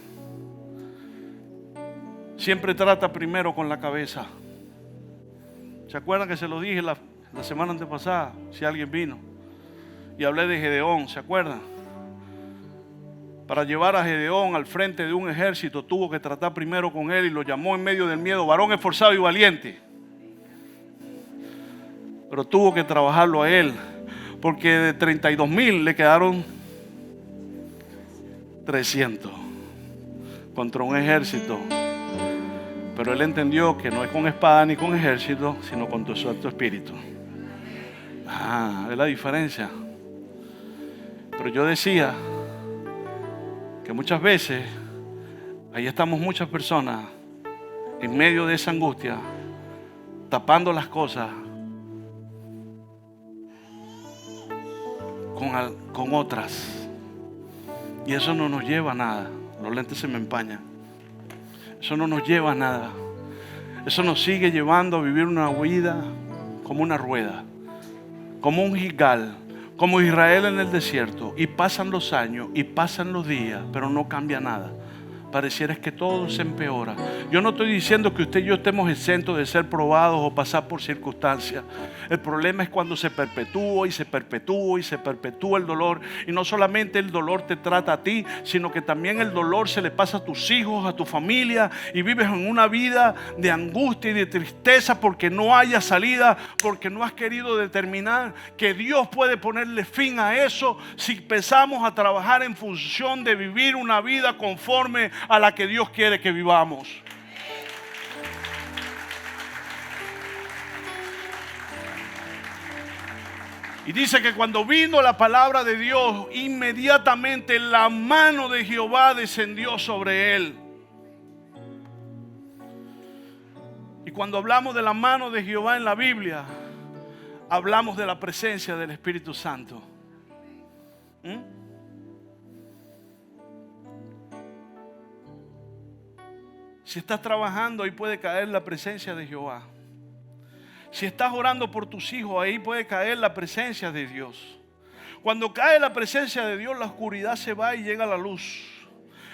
siempre trata primero con la cabeza. ¿Se acuerdan que se lo dije la semana antepasada? Si alguien vino. Y hablé de Gedeón, ¿se acuerdan? Para llevar a Gedeón al frente de un ejército, tuvo que tratar primero con él y lo llamó en medio del miedo, varón esforzado y valiente. Pero tuvo que trabajarlo a él, porque de 32,000 le quedaron 300 contra un ejército. Pero él entendió que no es con espada ni con ejército, sino con tu Santo Espíritu. Es la diferencia. Pero yo decía que muchas veces ahí estamos muchas personas en medio de esa angustia, tapando las cosas con otras, y eso no nos lleva a nada. Los lentes se me empañan. Eso no nos lleva a nada. Eso nos sigue llevando a vivir una vida como una rueda, como un Gilgal, como Israel en el desierto. Y pasan los años y pasan los días, pero no cambia nada. Pareciera que todo se empeora. Yo no estoy diciendo que usted y yo estemos exentos de ser probados o pasar por circunstancias. El problema es cuando se perpetúa y se perpetúa y se perpetúa el dolor. Y no solamente el dolor te trata a ti, sino que también el dolor se le pasa a tus hijos, a tu familia. Y vives en una vida de angustia y de tristeza porque no haya salida, porque no has querido determinar que Dios puede ponerle fin a eso si empezamos a trabajar en función de vivir una vida conforme a la que Dios quiere que vivamos. Y dice que cuando vino la palabra de Dios, inmediatamente la mano de Jehová descendió sobre él. Y cuando hablamos de la mano de Jehová en la Biblia, hablamos de la presencia del Espíritu Santo. Si estás trabajando, ahí puede caer la presencia de Jehová. Si estás orando por tus hijos, ahí puede caer la presencia de Dios. Cuando cae la presencia de Dios, la oscuridad se va y llega la luz.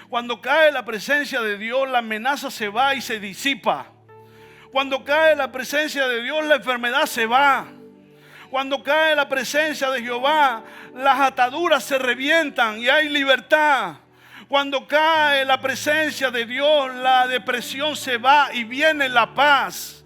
Cuando cae la presencia de Dios, la amenaza se va y se disipa. Cuando cae la presencia de Dios, la enfermedad se va. Cuando cae la presencia de Jehová, las ataduras se revientan y hay libertad. Cuando cae la presencia de Dios, la depresión se va y viene la paz.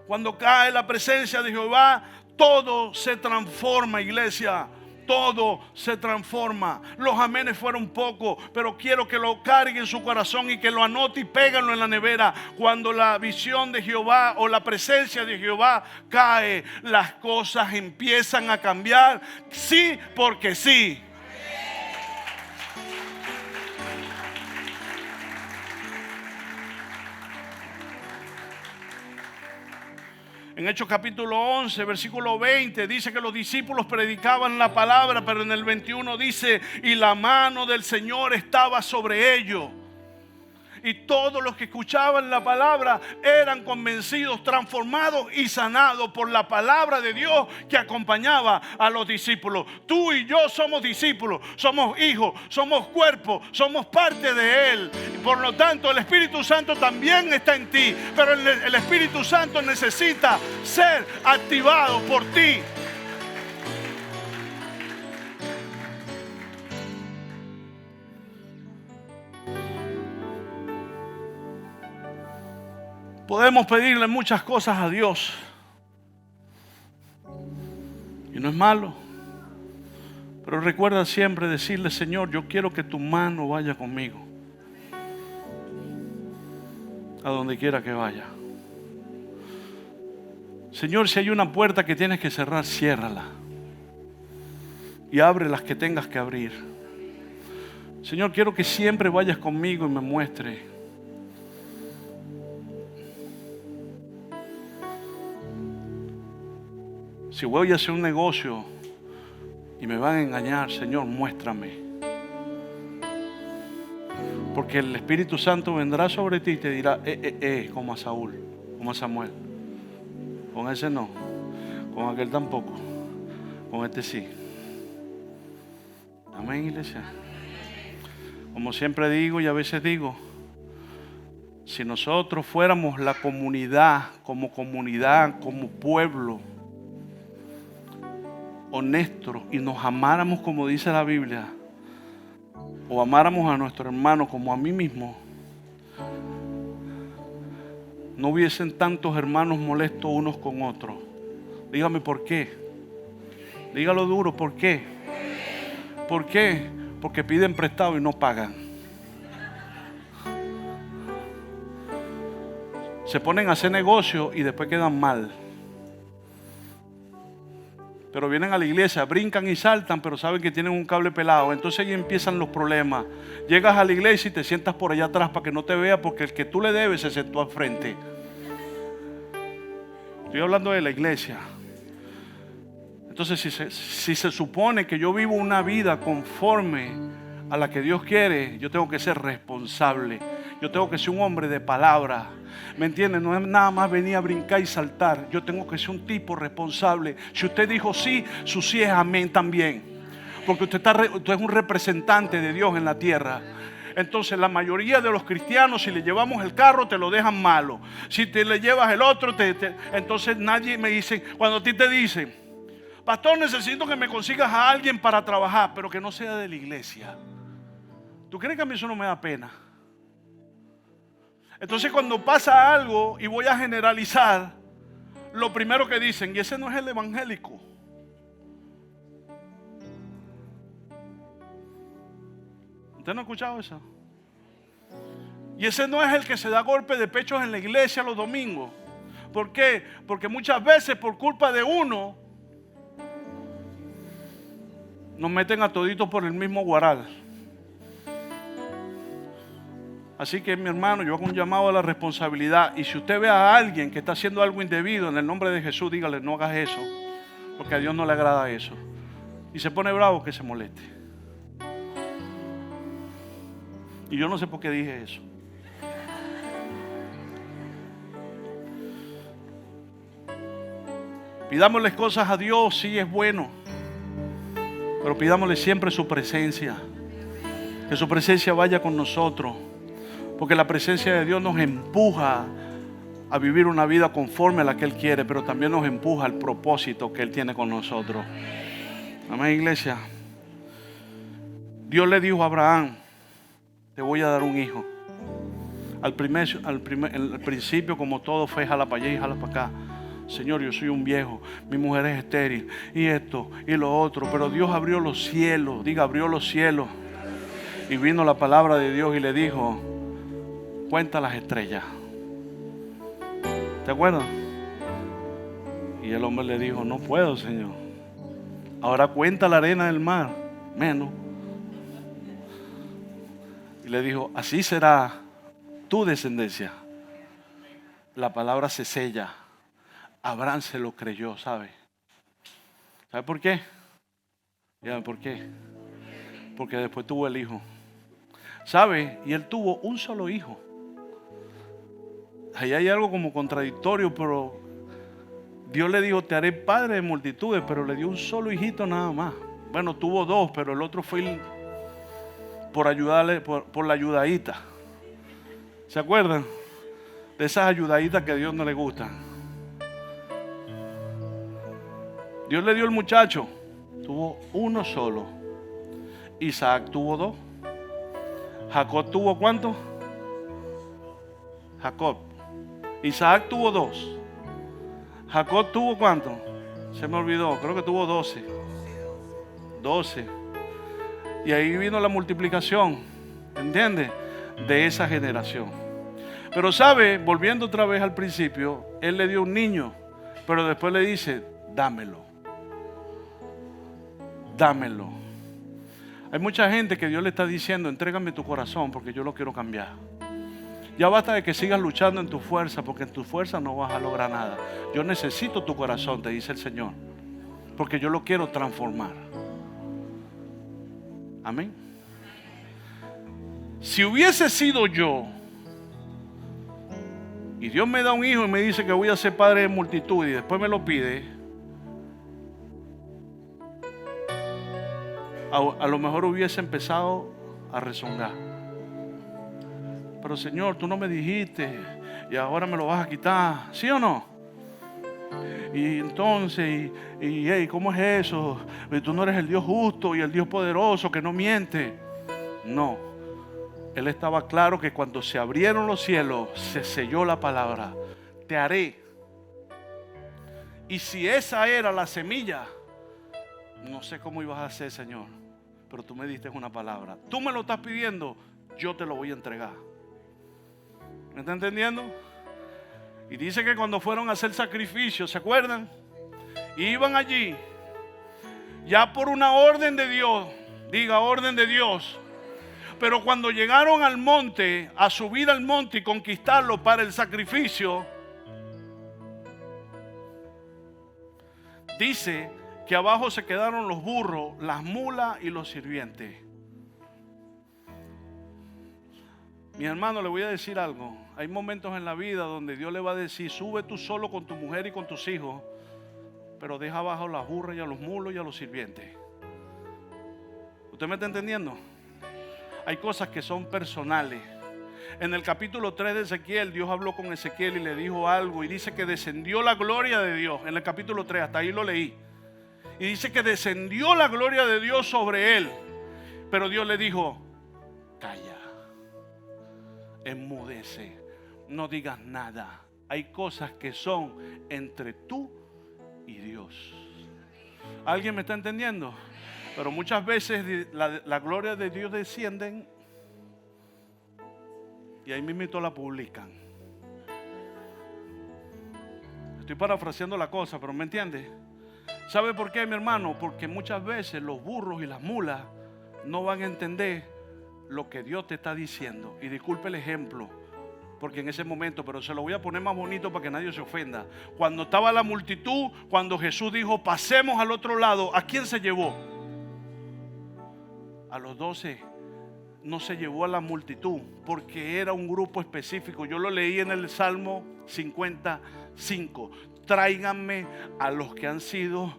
Cuando cae la presencia de Jehová, todo se transforma, iglesia. Todo se transforma. Los amenes fueron pocos, pero quiero que lo cargue en su corazón y que lo anote y péganlo en la nevera. Cuando la visión de Jehová o la presencia de Jehová cae, las cosas empiezan a cambiar. Sí, porque sí. En Hechos capítulo 11, versículo 20, dice que los discípulos predicaban la palabra, pero en el 21 dice, y la mano del Señor estaba sobre ellos. Y todos los que escuchaban la palabra eran convencidos, transformados y sanados por la palabra de Dios que acompañaba a los discípulos. Tú y yo somos discípulos, somos hijos, somos cuerpo, somos parte de Él. Y por lo tanto el Espíritu Santo también está en ti, pero el Espíritu Santo necesita ser activado por ti. Podemos pedirle muchas cosas a Dios y no es malo, pero recuerda siempre decirle: Señor, yo quiero que tu mano vaya conmigo a donde quiera que vaya. Señor, si hay una puerta que tienes que cerrar, ciérrala y abre las que tengas que abrir. Señor, quiero que siempre vayas conmigo y me muestres. Si voy a hacer un negocio y me van a engañar, Señor, muéstrame. Porque el Espíritu Santo vendrá sobre ti y te dirá, como a Saúl, como a Samuel. Con ese no, con aquel tampoco, con este sí. Amén, iglesia. Como siempre digo y a veces digo, si nosotros fuéramos la comunidad, como pueblo, honestos y nos amáramos como dice la Biblia, o amáramos a nuestro hermano como a mí mismo, no hubiesen tantos hermanos molestos unos con otros. Dígame por qué. Dígalo duro, ¿por qué? ¿Por qué? Porque piden prestado y no pagan. Se ponen a hacer negocio y después quedan mal. Pero vienen a la iglesia, brincan y saltan, pero saben que tienen un cable pelado. Entonces ahí empiezan los problemas. Llegas a la iglesia y te sientas por allá atrás para que no te vea, porque el que tú le debes se sentó al frente. Estoy hablando de la iglesia. Entonces si se supone que yo vivo una vida conforme a la que Dios quiere, yo tengo que ser responsable. Yo tengo que ser un hombre de palabra. ¿Me entienden? No es nada más venir a brincar y saltar. Yo tengo que ser un tipo responsable. Si usted dijo sí, su sí es amén también. Porque usted es un representante de Dios en la tierra. Entonces la mayoría de los cristianos, si le llevamos el carro, te lo dejan malo. Si te le llevas el otro, entonces nadie me dice, cuando a ti te dicen, pastor, necesito que me consigas a alguien para trabajar, pero que no sea de la iglesia. ¿Tú crees que a mí eso no me da pena? Entonces cuando pasa algo y voy a generalizar, lo primero que dicen, y ese no es el evangélico. ¿Usted no ha escuchado eso? Y ese no es el que se da golpe de pechos en la iglesia los domingos. ¿Por qué? Porque muchas veces por culpa de uno nos meten a toditos por el mismo guaral. Así que, mi hermano, yo hago un llamado a la responsabilidad. Y si usted ve a alguien que está haciendo algo indebido, en el nombre de Jesús, dígale, no hagas eso, porque a Dios no le agrada eso. Y se pone bravo, que se moleste. Y yo no sé por qué dije eso. Pidámosle cosas a Dios, sí es bueno, pero pidámosle siempre su presencia. Que su presencia vaya con nosotros. Porque la presencia de Dios nos empuja a vivir una vida conforme a la que Él quiere, pero también nos empuja al propósito que Él tiene con nosotros. Amén, iglesia. Dios le dijo a Abraham, te voy a dar un hijo. Al principio, como todo, fue jala para allá y jala para acá. Señor, yo soy un viejo, mi mujer es estéril, y esto, y lo otro. Pero Dios abrió los cielos, diga, abrió los cielos. Y vino la palabra de Dios y le dijo, cuenta las estrellas. ¿Te acuerdas? Y el hombre le dijo, no puedo, Señor. Ahora cuenta la arena del mar, menos. Y le dijo, así será tu descendencia. La palabra se sella. Abraham se lo creyó, ¿sabe? ¿Sabe por qué? ¿Ya por qué? Porque después tuvo el hijo. ¿Sabe? Y él tuvo un solo hijo. Ahí hay algo como contradictorio, pero Dios le dijo, te haré padre de multitudes, pero le dio un solo hijito nada más. Bueno, tuvo dos, pero el otro fue por ayudarle, por la ayudadita. ¿Se acuerdan? De esas ayudaditas que a Dios no le gustan. Dios le dio el muchacho, tuvo uno solo. Isaac tuvo dos. Jacob tuvo ¿cuánto? Jacob. Isaac tuvo dos. Jacob tuvo ¿cuánto? Se me olvidó, creo que tuvo 12. 12. Y ahí vino la multiplicación, ¿entiendes? De esa generación. Pero sabe, volviendo otra vez al principio, él le dio un niño, pero después le dice, dámelo. Dámelo. Hay mucha gente que Dios le está diciendo, entrégame tu corazón porque yo lo quiero cambiar. Ya basta de que sigas luchando en tu fuerza, porque en tu fuerza no vas a lograr nada. Yo necesito tu corazón, te dice el Señor, porque yo lo quiero transformar. Amén. Si hubiese sido yo, y Dios me da un hijo y me dice que voy a ser padre de multitud y después me lo pide, a lo mejor hubiese empezado a rezongar. Pero Señor, tú no me dijiste y ahora me lo vas a quitar, ¿sí o no? Y entonces, hey, ¿cómo es eso? Tú no eres el Dios justo y el Dios poderoso que no miente. No, él estaba claro que cuando se abrieron los cielos, se selló la palabra, te haré. Y si esa era la semilla, no sé cómo ibas a hacer, Señor, pero tú me diste una palabra. Tú me lo estás pidiendo, yo te lo voy a entregar. ¿Me está entendiendo? Y dice que cuando fueron a hacer sacrificios, ¿se acuerdan? Iban allí, ya por una orden de Dios, diga orden de Dios. Pero cuando llegaron al monte, a subir al monte y conquistarlo para el sacrificio, dice que abajo se quedaron los burros, las mulas y los sirvientes. Mi hermano, le voy a decir algo. Hay momentos en la vida donde Dios le va a decir, sube tú solo con tu mujer y con tus hijos, pero deja abajo las burras y a los mulos y a los sirvientes. ¿Usted me está entendiendo? Hay cosas que son personales. En el capítulo 3 de Ezequiel, Dios habló con Ezequiel y le dijo algo, y dice que descendió la gloria de Dios. En el capítulo 3, hasta ahí lo leí. Y dice que descendió la gloria de Dios sobre él. Pero Dios le dijo, calla, enmudece, no digas nada. Hay cosas que son entre tú y Dios. ¿Alguien me está entendiendo? Pero muchas veces la gloria de Dios descienden y ahí mismo la publican. Estoy parafraseando la cosa, pero ¿me entiende? ¿Sabe por qué, mi hermano? Porque muchas veces los burros y las mulas no van a entender lo que Dios te está diciendo. Y disculpe el ejemplo, porque en ese momento, pero se lo voy a poner más bonito para que nadie se ofenda. Cuando estaba la multitud, cuando Jesús dijo, pasemos al otro lado, ¿a quién se llevó? A los 12. No se llevó a la multitud, porque era un grupo específico. Yo lo leí en el Salmo 55. Tráiganme a los que han sido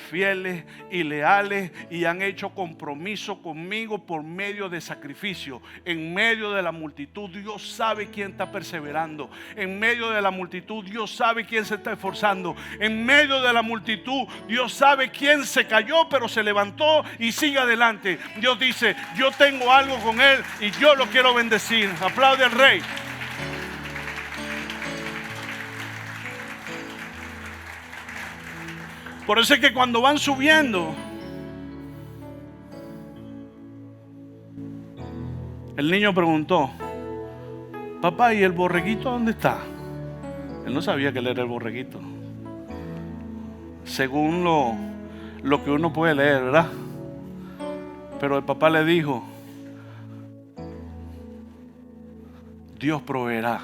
fieles y leales y han hecho compromiso conmigo por medio de sacrificio. En medio de la multitud Dios sabe quién está perseverando. En medio de la multitud Dios sabe quién se está esforzando. En medio de la multitud Dios sabe quién se cayó pero se levantó y sigue adelante. Dios dice, yo tengo algo con él y yo lo quiero bendecir. Aplaude al Rey. Por eso es que cuando van subiendo, el niño preguntó: papá, ¿y el borreguito dónde está? Él no sabía que él era el borreguito. Según lo que uno puede leer, ¿verdad? Pero el papá le dijo: Dios proveerá.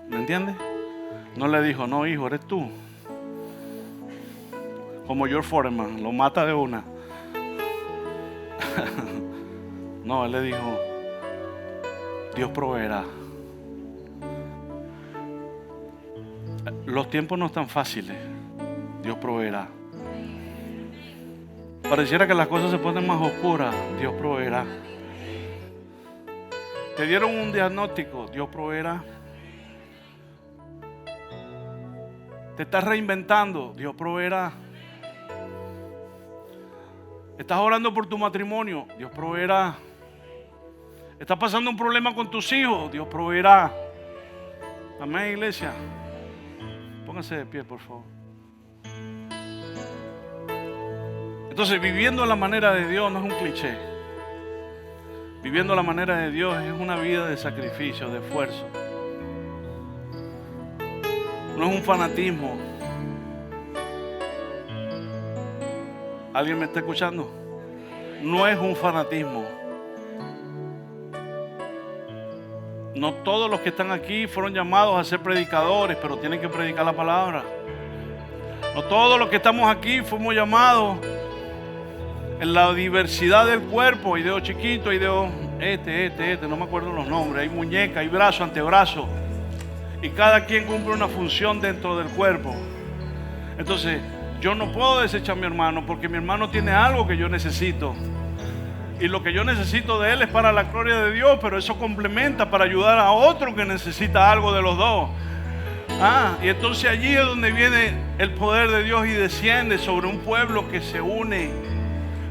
¿Me entiendes? No le dijo: no, hijo, eres tú. Como George Foreman, lo mata de una. No, él le dijo: Dios proveerá. Los tiempos no están fáciles. Dios proveerá. Pareciera que las cosas se ponen más oscuras. Dios proveerá. Te dieron un diagnóstico. Dios proveerá. Te estás reinventando. Dios proveerá. Estás orando por tu matrimonio. Dios proveerá. Estás pasando un problema con tus hijos. Dios proveerá. Amén, iglesia. Pónganse de pie, por favor. Entonces, viviendo a la manera de Dios no es un cliché. Viviendo a la manera de Dios es una vida de sacrificio, de esfuerzo. No es un fanatismo. ¿Alguien me está escuchando? No es un fanatismo. No todos los que están aquí fueron llamados a ser predicadores, pero tienen que predicar la palabra. No todos los que estamos aquí fuimos llamados en la diversidad del cuerpo. Hay dedos chiquitos, hay dedos no me acuerdo los nombres. Hay muñeca, hay brazo, antebrazo. Y cada quien cumple una función dentro del cuerpo. Entonces, yo no puedo desechar a mi hermano porque mi hermano tiene algo que yo necesito. Y lo que yo necesito de él es para la gloria de Dios, pero eso complementa para ayudar a otro que necesita algo de los dos. Y entonces allí es donde viene el poder de Dios y desciende sobre un pueblo que se une.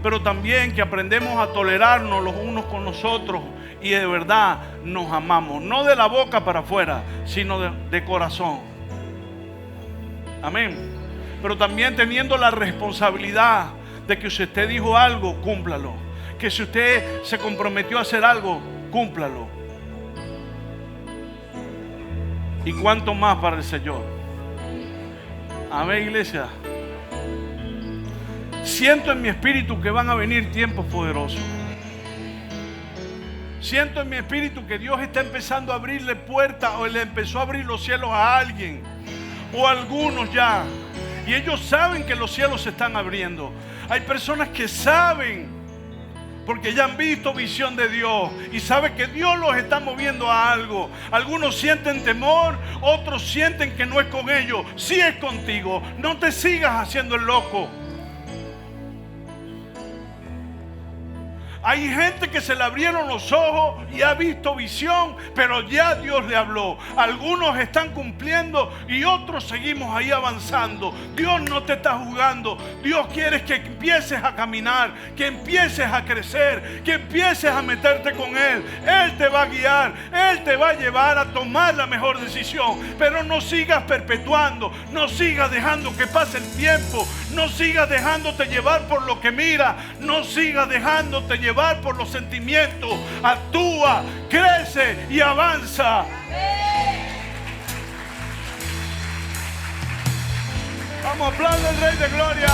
Pero también que aprendemos a tolerarnos los unos con los otros y de verdad nos amamos. No de la boca para afuera, sino de corazón. Amén. Pero también teniendo la responsabilidad de que si usted dijo algo, cúmplalo. Que si usted se comprometió a hacer algo, cúmplalo. Y cuánto más para el Señor. Amén, iglesia. Siento en mi espíritu que van a venir tiempos poderosos. Siento en mi espíritu que Dios está empezando a abrirle puertas, o le empezó a abrir los cielos a alguien o a algunos ya. Y ellos saben que los cielos se están abriendo. Hay personas que saben, porque ya han visto visión de Dios y saben que Dios los está moviendo a algo. Algunos sienten temor, otros sienten que no es con ellos. Sí es contigo. No te sigas haciendo el loco. Hay gente que se le abrieron los ojos y ha visto visión, pero ya Dios le habló. Algunos están cumpliendo y otros seguimos ahí avanzando. Dios no te está jugando. Dios quiere que empieces a caminar, que empieces a crecer, que empieces a meterte con Él. Él te va a guiar, Él te va a llevar a tomar la mejor decisión. Pero no sigas perpetuando, no sigas dejando que pase el tiempo, no sigas dejándote llevar por lo que mira, no sigas dejándote llevar por los sentimientos. Actúa, crece y avanza. Vamos, aplaude al Rey de Gloria.